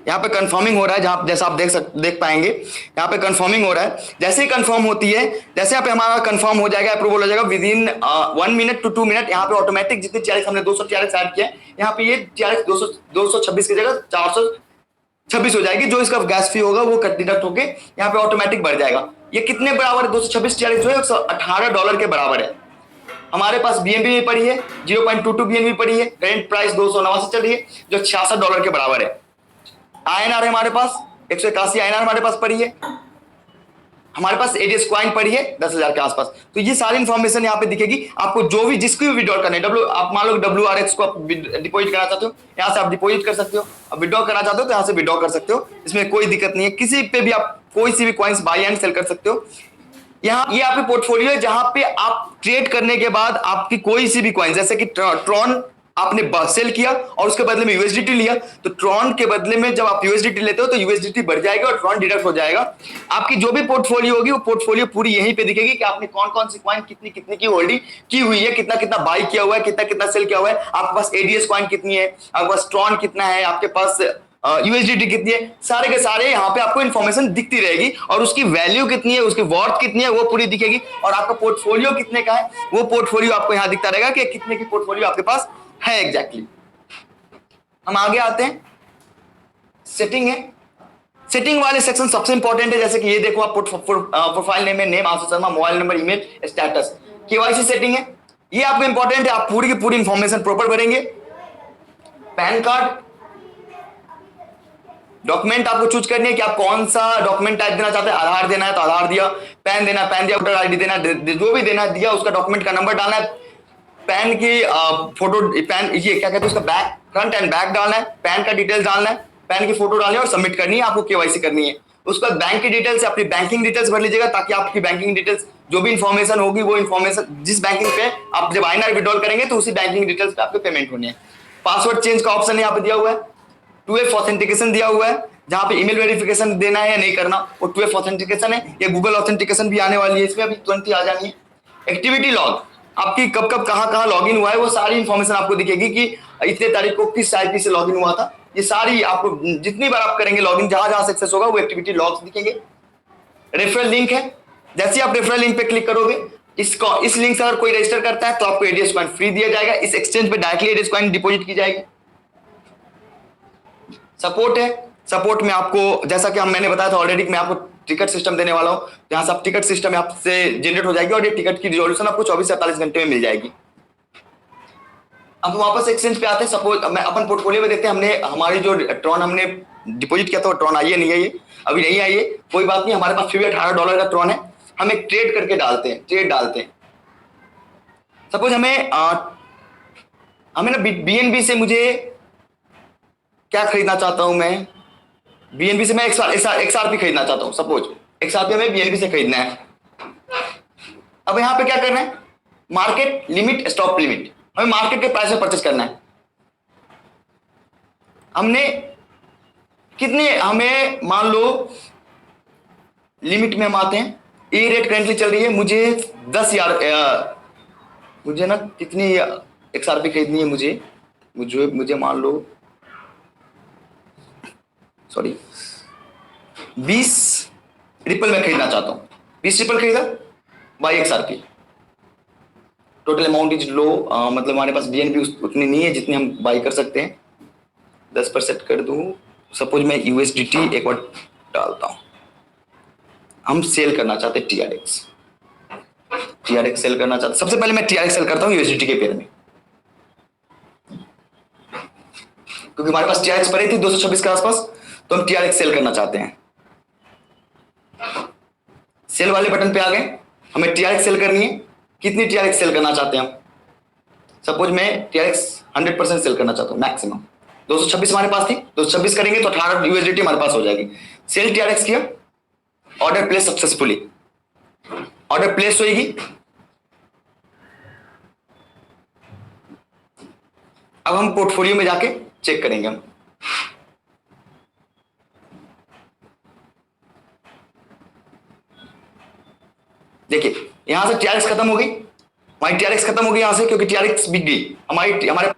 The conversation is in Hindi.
यहाँ पे कंफर्मिंग हो रहा है, जहां जैसा आप देख पाएंगे यहाँ पे कंफर्मिंग हो रहा है। जैसे ही कंफर्म होती है, जैसे यहाँ पे हमारा कंफर्म हो जाएगा, अप्रूवल हो जाएगा, within 1 minute to 2 minute यहाँ पे ऑटोमेटिक जितने TRX हमने 200 TRX ऐड किया है, यहाँ पे ये TRX 226 की जगह 426 हो जाएगी। जो इसका गैस फी होगा वो कट डिडक्ट होके यहाँ पे ऑटोमेटिक बढ़ जाएगा। ये कितने बराबर है? 226 TRX जो है $118 के बराबर है। हमारे पास BNB भी पड़ी है, 0.22 BNB पड़ी है, करेंट प्राइस 289 चल रही है, जो $66 के बराबर है। INR है हमारे पास 181 INR हमारे पास पड़ी है। हमारे पास ADS कॉइन पड़ी है 10,000 के आसपास। तो ये सारी इंफॉर्मेशन यहाँ पे दिखेगी आपको। जो भी जिसको भी विड्रॉ करना है, आप मान लो WRX को आप डिपॉजिट करना चाहते हो, यहाँ से आप डिपॉजिट कर सकते हो। अब विड्रॉ करना चाहते हो तो यहाँ से विड्रॉ कर सकते हो, इसमें कोई दिक्कत नहीं है। किसी पे भी आप कोई सी भी कॉइन्स बाई एंड सेल कर सकते हो। यहाँ ये आपकी पोर्टफोलियो है, जहां पे आप ट्रेड करने के बाद आपकी कोई सी भी कॉइन, जैसे कि ट्रॉन आपने सेल किया और उसके बदले में USDT लिया, तो ट्रॉन के बदले में जब आप USDT लेते हो तो USDT बढ़ जाएगा और ट्रॉन डिडक्ट हो जाएगा। आपकी जो भी पोर्टफोलियो होगी वो पोर्टफोलियो पूरी यहीं पे दिखेगी कि आपने कौन कौन सी कॉइन कितनी कितनी की होल्डिंग की हुई है, कितना कितना बाई किया हुआ है, कितना कितना सेल किया हुआ है, आपके पास ADS कॉइन कितनी है, आपके पास ट्रॉन कितना है, आपके पास USDT कितनी है, सारे के सारे यहाँ पे आपको इन्फॉर्मेशन दिखती रहेगी। और उसकी वैल्यू कितनी है, उसकी वर्थ कितनी है, वो पूरी दिखेगी। और आपका पोर्टफोलियो कितने का है वो पोर्टफोलियो आपको यहाँ दिखता रहेगा कि कितने की पोर्टफोलियो आपके पास है एग्जैक्टली। हम आगे आते हैं, सेटिंग है। सेटिंग वाले सेक्शन सबसे इंपॉर्टेंट है। जैसे कि ये देखो, आप प्रोफाइल नेम है, name Ashu Sharma, mobile number, email, status, KYC setting है। ये आपको इंपॉर्टेंट है, आप पूरी की पूरी इंफॉर्मेशन प्रॉपर भरेंगे। पैन कार्ड डॉक्यूमेंट आपको चूज करनी है कि आप कौन सा डॉक्यूमेंट टाइप देना चाहते हैं। आधार देना है तो आधार दिया, पैन देना है पैन दिया, वोटर ID देना है, जो भी देना है दिया, उसका डॉक्यूमेंट का नंबर डालना है, पैन की फोटो, पैन ये क्या कहते हैं उसका बैक, फ्रंट एंड बैक डालना है, पैन का डिटेल्स डालना है, पैन की फोटो डालनी है और सबमिट करनी है, आपको KYC करनी है। उसके बाद बैंक की डिटेल्स, अपनी बैंकिंग डिटेल्स भर लीजिएगा, ताकि आपकी बैंकिंग डिटेल्स जो भी इंफॉर्मेशन होगी वो इंफॉर्मेशन जिस बैंकिंग पे आप जब INR विड्रॉल करेंगे तो उसी बैंकिंग डिटेल्स पे आपको पेमेंट होनी है। पासवर्ड चेंज का ऑप्शन यहाँ पे दिया हुआ है। 2FA ऑथेंटिकेशन दिया हुआ है, जहां पे ईमेल वेरिफिकेशन देना है या नहीं करना, वो 2FA ऑथेंटिकेशन है। या गूगल ऑथेंटिकेशन भी आने वाली है, इसमें अभी तुरंत ही आ जानी है। एक्टिविटी लॉग, आपकी कब कब कहां लॉगिन हुआ है वो सारी इंफॉर्मेशन आपको दिखेगी कि इतने तारीख को किस IP से लॉगिन हुआ था। ये सारी आपको जितनी बार आप करेंगे लॉगिन, जहां जहां सक्सेस होगा वो एक्टिविटी लॉग्स दिखेंगे। रेफरल लिंक है, जैसे ही आप रेफरल लिंक पे क्लिक करोगे, इस लिंक से अगर कोई रजिस्टर करता है तो आपको ADS कॉइन फ्री दिया जाएगा। इस एक्सचेंज पे डायरेक्टली ADS कॉइन डिपॉजिट की जाएगी। सपोर्ट है, सपोर्ट में आपको जैसा कि मैंने बताया था ऑलरेडी, मैं आपको टिकट सिस्टम देने वाला हूं, जहां से आप टिकट सिस्टम आपसे जनरेट हो जाएगी और ये टिकट की रिजोल्यूशन आपको 24 से 48 घंटे में मिल जाएगी। अब वापस एक्सचेंज पे आते हैं। सपोज मैं अपन पोर्टफोलियो में देखते हैं, हमने हमारी जो ट्रॉन हमने डिपॉजिट किया था, ट्रॉन आई है नहीं है, ये अभी नहीं आई है, कोई बात नहीं। हमारे पास फिर भी $18 का ट्रॉन है, हम एक ट्रेड करके डालते हैं, ट्रेड डालते हैं। सपोज हमें ना BNB से मुझे क्या खरीदना चाहता हूं मैं, BNB से मैं XRP खरीदना चाहता हूं। सपोज XRP हमें BNB से खरीदना है। अब यहां पे क्या करना है, मार्केट लिमिट, स्टॉप लिमिट, हमें मार्केट के प्राइस में परचेस करना है। हमने कितने, हमें मान लो लिमिट में हम आते हैं, ये रेट करेंटली चल रही है, मुझे 10,000 मुझे ना कितनी XRP खरीदनी है, मुझे मान लो 20 रिपल में खरीदना चाहता हूं। 20 रिपल खरीदा by XRP। Total amount is low, मतलब हमारे पास BNB उतनी नहीं है जितनी हम बाई कर सकते हैं। 10% कर दूं, सपोज मैं USDT एक बार डालता हूं। हम सेल करना चाहते हैं TRX सेल करना चाहते, सबसे पहले मैं TRX सेल करता हूं USDT के पेयर में, क्योंकि हमारे पास TRX पड़ी थी 226 के आसपास, तो हम TRX सेल करना चाहते हैं। सेल वाले बटन पे आ गए, हमें TRX सेल करनी है। कितनी TRX सेल करना चाहते हैं हम, सपोज मैं TRX 100% सेल करना चाहता हूं मैक्सिमम। 226 हमारे पास थी, 226 करेंगे तो 18 USDT हमारे पास हो जाएगी। सेल TRX किया, order place successfully, order place होगी। अब हम पोर्टफोलियो में जाके चेक करेंगे। हम देखिए यहां से TRX खत्म हो गई, हमारी TRX खत्म हो गई यहां से, क्योंकि TRX बिक गई हमारे